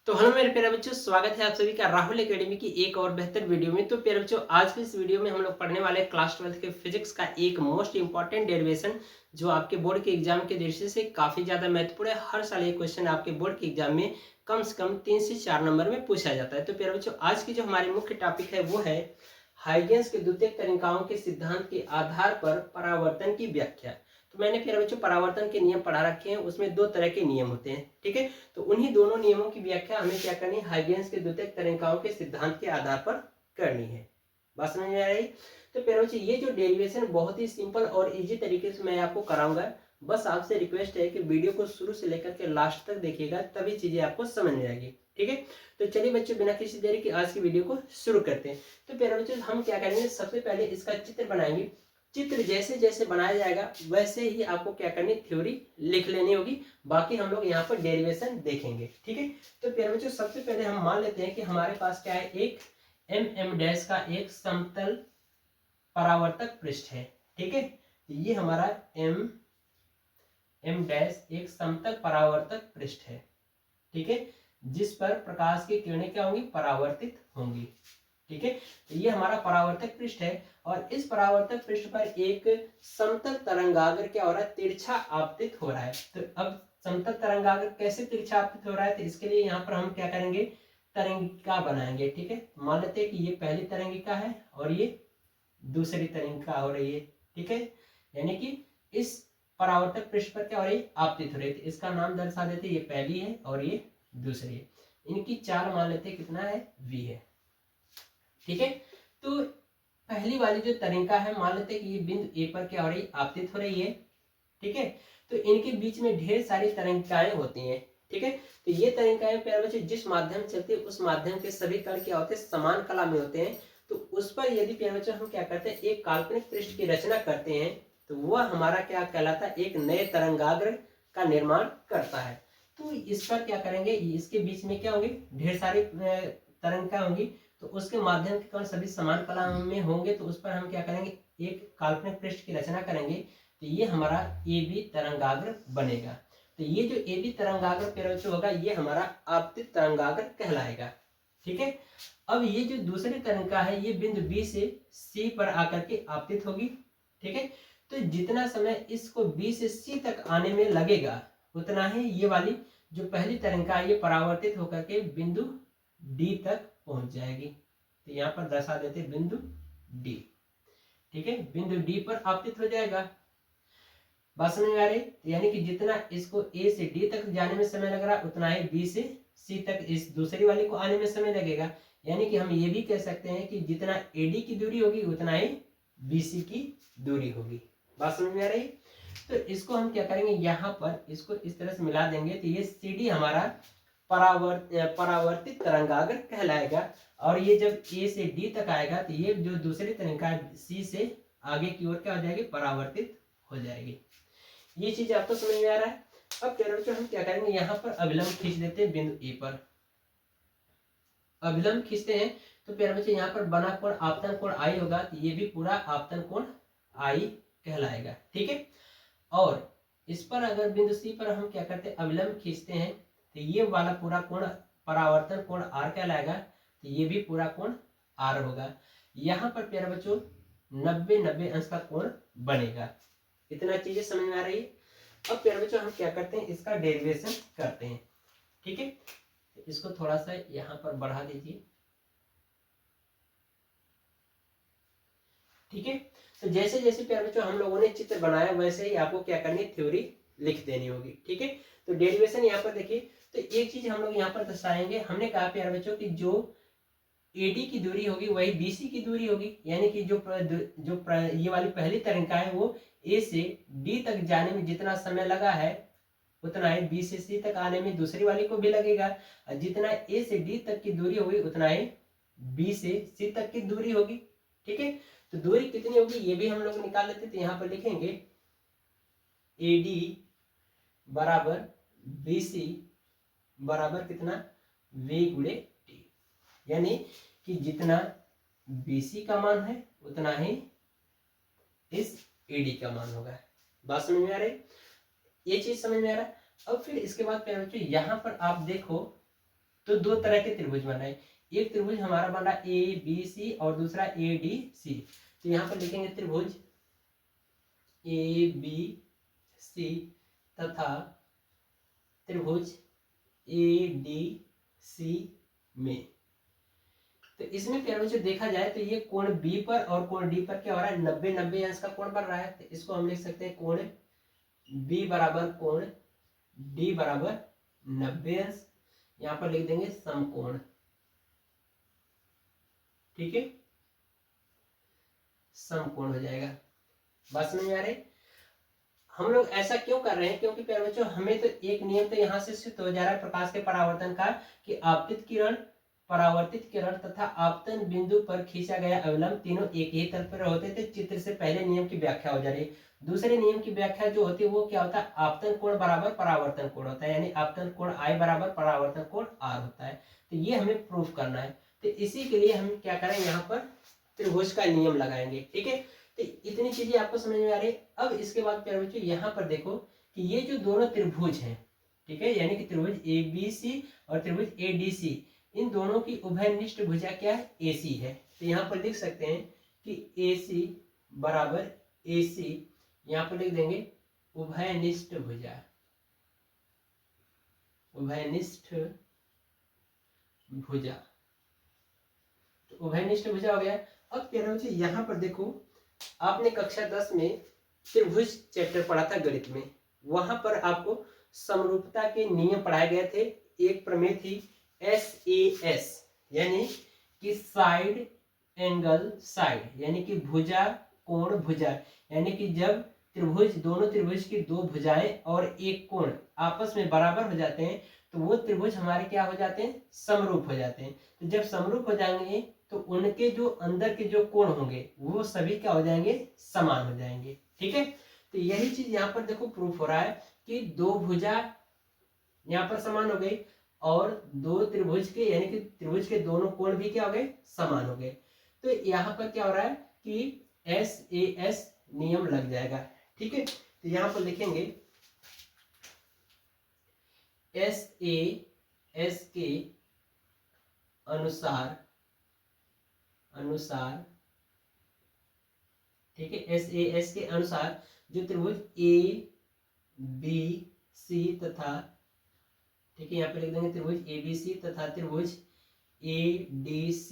तो हेलो मेरे प्यारे बच्चों, स्वागत है आप सभी का राहुल एकेडमी की एक और बेहतर वीडियो में। तो प्यारे बच्चों, आज की इस वीडियो में हम लोग पढ़ने वाले क्लास 12 के फिजिक्स का एक मोस्ट इंपॉर्टेंट डेरिवेशन जो आपके बोर्ड के एग्जाम के दृष्टि से काफ़ी ज़्यादा महत्वपूर्ण है। हर साल ये क्वेश्चन आपके बोर्ड के एग्जाम में कम से कम 3 से 4 नंबर में पूछा जाता है। तो प्यारे बच्चों, आज की जो हमारी मुख्य टॉपिक है वो है हाइगेंस के द्वितीयक तनिकाओं के सिद्धांत के आधार पर परावर्तन की व्याख्या। तो मैंने प्यारे बच्चों परावर्तन के नियम पढ़ा रखे हैं, उसमें 2 तरह के नियम होते हैं, ठीक है। तो उन्हीं दोनों नियमों की व्याख्या हमें क्या करनी है, हाइगेंस के द्वितीयक तनिकाओं के सिद्धांत के आधार पर करनी है। बात समझ में आ रही? तो प्यारे बच्चों, ये जो डेरिवेशन बहुत ही सिंपल और इजी तरीके से मैं आपको कराऊंगा। बस आपसे रिक्वेस्ट है कि वीडियो को शुरू से लेकर के लास्ट तक देखिएगा, तभी चीजें आपको समझ में आएगी, ठीक है। तो चलिए बच्चों, बिना किसी देरी की आज की वीडियो को शुरू करते हैं। तो प्यारे बच्चों, हम क्या करेंगे, सबसे पहले इसका चित्र बनाएंगे। चित्र जैसे जैसे बनाया जाएगा वैसे ही आपको क्या करनी, थ्योरी लिख लेनी होगी। बाकी हम लोग यहाँ पर डेरिवेशन देखेंगे, ठीक है। तो प्यारे बच्चों, सबसे पहले हम मान लेते हैं कि हमारे पास क्या है, एक एम डैश का एक समतल परावर्तक पृष्ठ है, ठीक है। ये हमारा एम डैश एक समतल परावर्तक पृष्ठ है, ठीक है, जिस पर प्रकाश की किरणें क्या होंगी, परावर्तित होंगी, ठीक है। तो ये हमारा परावर्तक पृष्ठ है और इस परावर्तक पृष्ठ पर एक समतल तरंगाग्र क्या हो रहा है, तिरछा आपतित हो रहा है। तो अब समतल तरंगाग्र कैसे तिरछा आपतित हो रहा है, तो इसके लिए यहाँ पर हम क्या करेंगे, तरंगिका बनाएंगे, ठीक है। मान लेते हैं कि ये पहली तरंगिका है और ये दूसरी तरंगिका हो रही है, ठीक है। यानी कि इस परावर्तक पृष्ठ पर क्या हो रही है, आपतित हो रही है। इसका नाम दर्शा देते, ये पहली है और ये दूसरी है। इनकी चाल मान लेते कितना है, v है, ठीक है। तो पहली वाली जो तरंगिका है, मान लेते हैं कि ये बिंदु ए पर क्या हो रही है, आपतित हो रही है, ठीक है। तो इनके बीच में ढेर सारी तरंगिकाएं होती हैं, ठीक है। तो ये तरंगिकाएं प्यारे बच्चे जिस माध्यम से चलती है उस माध्यम के सभी कण क्या होते हैं, समान कला में होते हैं। तो उस पर यदि प्यारे बच्चे हम क्या करते हैं, एक काल्पनिक पृष्ठ की रचना करते हैं, तो वह हमारा क्या कहलाता है, एक नए तरंगाग्र का निर्माण करता है। तो इस पर क्या करेंगे, इसके बीच में क्या होंगे, ढेर सारी तरंगिका होंगी। तो उसके माध्यम के कण सभी समान कला में होंगे, तो उस पर हम क्या करेंगे, एक काल्पनिक पृष्ठ की रचना करेंगे। तो ये हमारा ए बी तरंगाग्र बनेगा। तो ये जो ए बी तरंगाग्र प्यारे बच्चों होगा, ये हमारा आपतित तरंगाग्र कहलाएगा, ठीक है। अब ये जो दूसरी तरंगिका है, ये बिंदु बी से सी पर आकर के आपतित होगी, ठीक है। तो जितना समय इसको बी से सी तक आने में लगेगा, उतना ही ये वाली जो पहली तरंगिका है, ये परावर्तित होकर के बिंदु डी तक पहुंच जाएगी। तो यहाँ पर दर्शा देते बिंदु डी, ठीक है। बिंदु डी पर आपतित हो जाएगा। बात समझ में आ रही? यानी कि जितना इसको ए से डी तक जाने में समय लग रहा है, उतना ही बी से सी तक इस दूसरी वाली को आने में समय लगेगा। यानी कि हम ये भी कह सकते हैं कि जितना एडी की दूरी होगी उतना ही बीसी की दूरी होगी। बात समझ में आ रही? तो इसको हम क्या करेंगे, यहाँ पर इसको इस तरह से मिला देंगे, तो ये सी डी हमारा परावर्तित तरंगाग्र कहलाएगा। और ये जब ए से डी तक आएगा, तो ये जो दूसरी तरंगिका सी से आगे की ओर क्या हो जाएगी, परावर्तित हो जाएगी। ये चीज आपको समझ में आ रहा है? अब प्यारे बच्चों, हम क्या करेंगे, यहाँ पर अभिलंब खींच देते हैं बिंदु ए पर। अभिलंब खींचते हैं तो प्यारे बच्चों, यहाँ पर बना कोण आपतन कोण आई होगा, तो ये भी पूरा आपतन कोण आई कहलाएगा, ठीक है। और इस पर अगर बिंदु सी पर हम क्या करते हैं, अभिलंब खींचते हैं, तो ये वाला पूरा कोण परावर्तन कोण आर कहलाएगा। तो ये भी पूरा कोण आर होगा। यहाँ पर प्यारे बच्चों 90 अंश का कोण बनेगा। इतना चीजें समझ में आ रही है? अब प्यारे बच्चों, हम क्या करते हैं, इसका डेरिवेशन करते हैं, ठीक है। इसको थोड़ा सा यहाँ पर बढ़ा दीजिए, ठीक है। तो जैसे जैसे प्यारे बच्चों हम लोगों ने चित्र बनाया, वैसे ही आपको क्या करनी है, थ्योरी लिख देनी होगी, ठीक है। तो डेरिवेशन यहाँ पर देखिए, तो एक चीज हम लोग यहाँ पर दर्शाएंगे। हमने कहा प्यारे बच्चों कि जो एडी की दूरी होगी वही बीसी की दूरी होगी। यानी कि ये वाली पहली तरंगिका है, वो ए से डी तक जाने में जितना समय लगा है, उतना ही बी से सी तक आने में दूसरी वाली को भी लगेगा। और जितना ए से डी तक की दूरी होगी, उतना ही बी से सी तक की दूरी होगी, ठीक है। तो दूरी कितनी होगी, ये भी हम लोग निकाल लेते। तो यहाँ पर लिखेंगे ए डी बराबर बी सी बराबर कितना, वी गुणे टी। यानी कि जितना BC का मान है उतना ही इस AD का मान होगा। बात समझ में आ रही? ये चीज समझ में आ रहा है? अब फिर इसके बाद प्यारे बच्चों, यहाँ पर आप देखो तो दो तरह के त्रिभुज बनाए, एक त्रिभुज हमारा बन रहा ए बी सी और दूसरा ए डी सी। तो यहाँ पर लिखेंगे त्रिभुज ए बी सी तथा त्रिभुज ए डी सी में। तो इसमें प्यारे बच्चों देखा जाए तो ये कोण बी पर और कोण डी पर क्या हो रहा है, 90-90 अंश का कोण बन रहा है। तो इसको हम लिख सकते हैं कोण बी बराबर कोण डी बराबर 90 अंश। यहां पर लिख देंगे समकोण। ठीक है, समकोण हो जाएगा। बात समझ में आ रही? हम लोग ऐसा क्यों कर रहे हैं, क्योंकि प्यारे बच्चों हमें तो एक नियम तो यहाँ से सिद्ध हो जा रहा है प्रकाश के परावर्तन का, कि आपतित किरण, परावर्तित किरण तथा आपतन बिंदु पर खींचा गया अवलंब तीनों एक ही तल पर होते थे। चित्र से पहले नियम की व्याख्या हो जा रही है। दूसरे नियम की व्याख्या जो होती है वो क्या होता है, आपतन कोण बराबर परावर्तन कोण होता है, यानी आपतन कोण आई बराबर परावर्तन कोण आर होता है। तो ये हमें प्रूफ करना है। तो इसी के लिए हम क्या करें, यहाँ पर त्रिभुज का नियम लगाएंगे। ठीक है, तो इतनी चीजें आपको समझ में आ रही है। अब इसके बाद प्यारे बच्चों यहाँ पर देखो कि ये जो दोनों त्रिभुज हैं, ठीक है, यानी कि त्रिभुज ए बी सी और त्रिभुज ए डी सी, इन दोनों की उभयनिष्ठ भुजा क्या है, ए सी है। तो यहाँ पर लिख सकते हैं कि ए सी बराबर ए सी, यहाँ पर लिख देंगे उभयनिष्ठ भुजा, उभयनिष्ठ भुजा। तो उभयनिष्ठ भुजा हो गया। अब प्यारे बच्चों यहाँ पर देखो, आपने कक्षा 10 में त्रिभुज चैप्टर पढ़ा था गणित में, वहां पर आपको समरूपता के नियम पढ़ाए गए थे। एक प्रमेय थी SAS, यानी कि साइड एंगल साइड, यानी कि भुजा कोण भुजा, यानी कि जब त्रिभुज, दोनों त्रिभुज की दो भुजाएं और एक कोण आपस में बराबर हो जाते हैं तो वो त्रिभुज हमारे क्या हो जाते हैं, समरूप हो जाते हैं। तो जब समरूप हो जाएंगे तो उनके जो अंदर के जो कोण होंगे वो सभी क्या हो जाएंगे, समान हो जाएंगे। ठीक है, तो यही चीज यहाँ पर देखो प्रूफ हो रहा है कि दो भुजा यहाँ पर समान हो गई और दो त्रिभुज के, यानी कि त्रिभुज के दोनों कोण भी क्या हो गए, समान हो गए। तो यहाँ पर क्या हो रहा है कि SAS नियम लग जाएगा। ठीक है, तो यहाँ पर लिखेंगे SAS के अनुसार, ठीक है, SAS के अनुसार जो त्रिभुज A B C तथा, ठीक है, यहाँ पे लिख देंगे त्रिभुज ABC तथा त्रिभुज ADC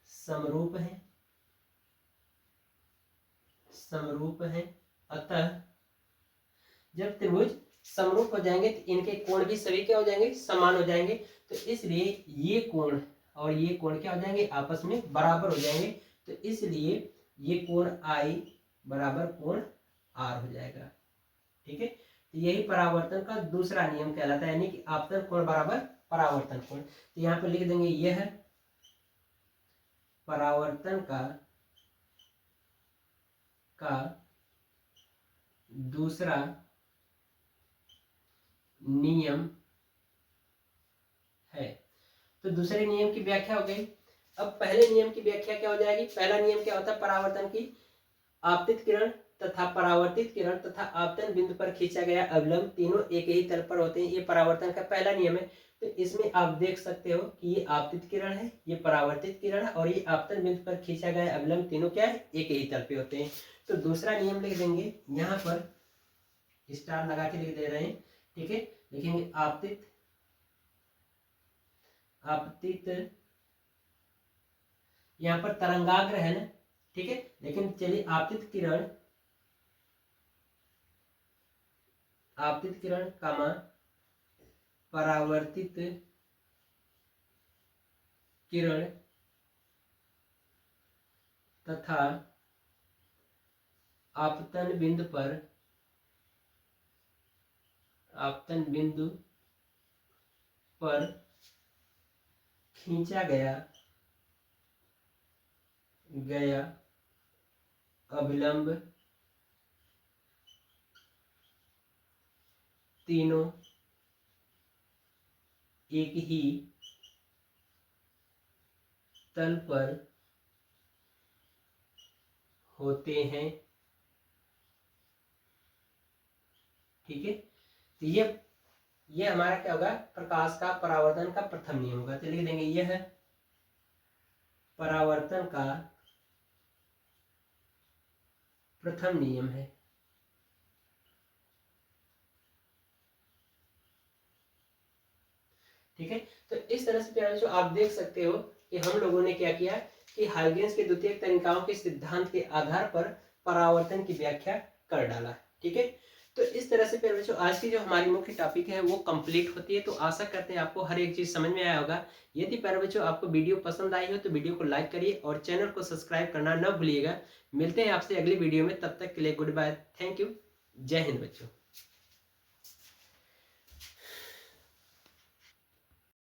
समरूप है, समरूप है। अतः जब त्रिभुज समरूप हो जाएंगे तो इनके कोण भी सभी क्या हो जाएंगे, समान हो जाएंगे। तो इसलिए ये कोण और ये कोण क्या हो जाएंगे, आपस में बराबर हो जाएंगे। तो इसलिए ये कोण I बराबर कोण R हो जाएगा। ठीक है, तो यही परावर्तन का दूसरा नियम कहलाता है, यानी कि आपतन कोण बराबर परावर्तन कोण। तो यहाँ पे लिख देंगे यह परावर्तन का दूसरा नियम है। तो दूसरे नियम की व्याख्या हो गई। अब पहले नियम की व्याख्या क्या हो जाएगी। पहला नियम क्या होता है, परावर्तन की, आपतित किरण तथा परावर्तित किरण तथा आपतन बिंदु पर खींचा गया अवलंब तीनों एक ही तल पर होते हैं। ये परावर्तन का पहला नियम है। तो इसमें आप देख सकते हो कि ये आपतित किरण है, ये परावर्तित किरण है और ये आपतन बिंदु पर खींचा गया अवलंब तीनों क्या है, एक ही तल पे होते हैं। तो दूसरा नियम लिख देंगे, यहाँ पर स्टार लगा के लिख दे रहे हैं। ठीक है, लिखेंगे आपतित यहाँ पर तरंगाग्र है ना, ठीक है, लेकिन चलिए आपतित किरण कामा परावर्तित किरण तथा आपतन बिंदु पर खींचा गया अभिलंब तीनों एक ही तल पर होते हैं। ठीक है, तो ये ये हमारा क्या होगा, प्रकाश का परावर्तन का प्रथम नियम होगा। तो लिख देंगे यह परावर्तन का प्रथम नियम है। ठीक है, तो इस तरह से प्यारे बच्चों आप देख सकते हो कि हम लोगों ने क्या किया कि हाइगेंस के द्वितीयक तनिकाओं के सिद्धांत के आधार पर परावर्तन की व्याख्या कर डाला। ठीक है, तो इस तरह से प्यारे बच्चों आज की जो हमारी मुख्य टॉपिक है वो कंप्लीट होती है। तो आशा करते हैं आपको हर एक चीज समझ में आया होगा। यदि प्यारे बच्चों आपको वीडियो पसंद आई हो तो वीडियो को लाइक करिए और चैनल को सब्सक्राइब करना न भूलिएगा। मिलते हैं आपसे अगली वीडियो में, तब तक के लिए गुड बाय, थैंक यू, जय हिंद बच्चों।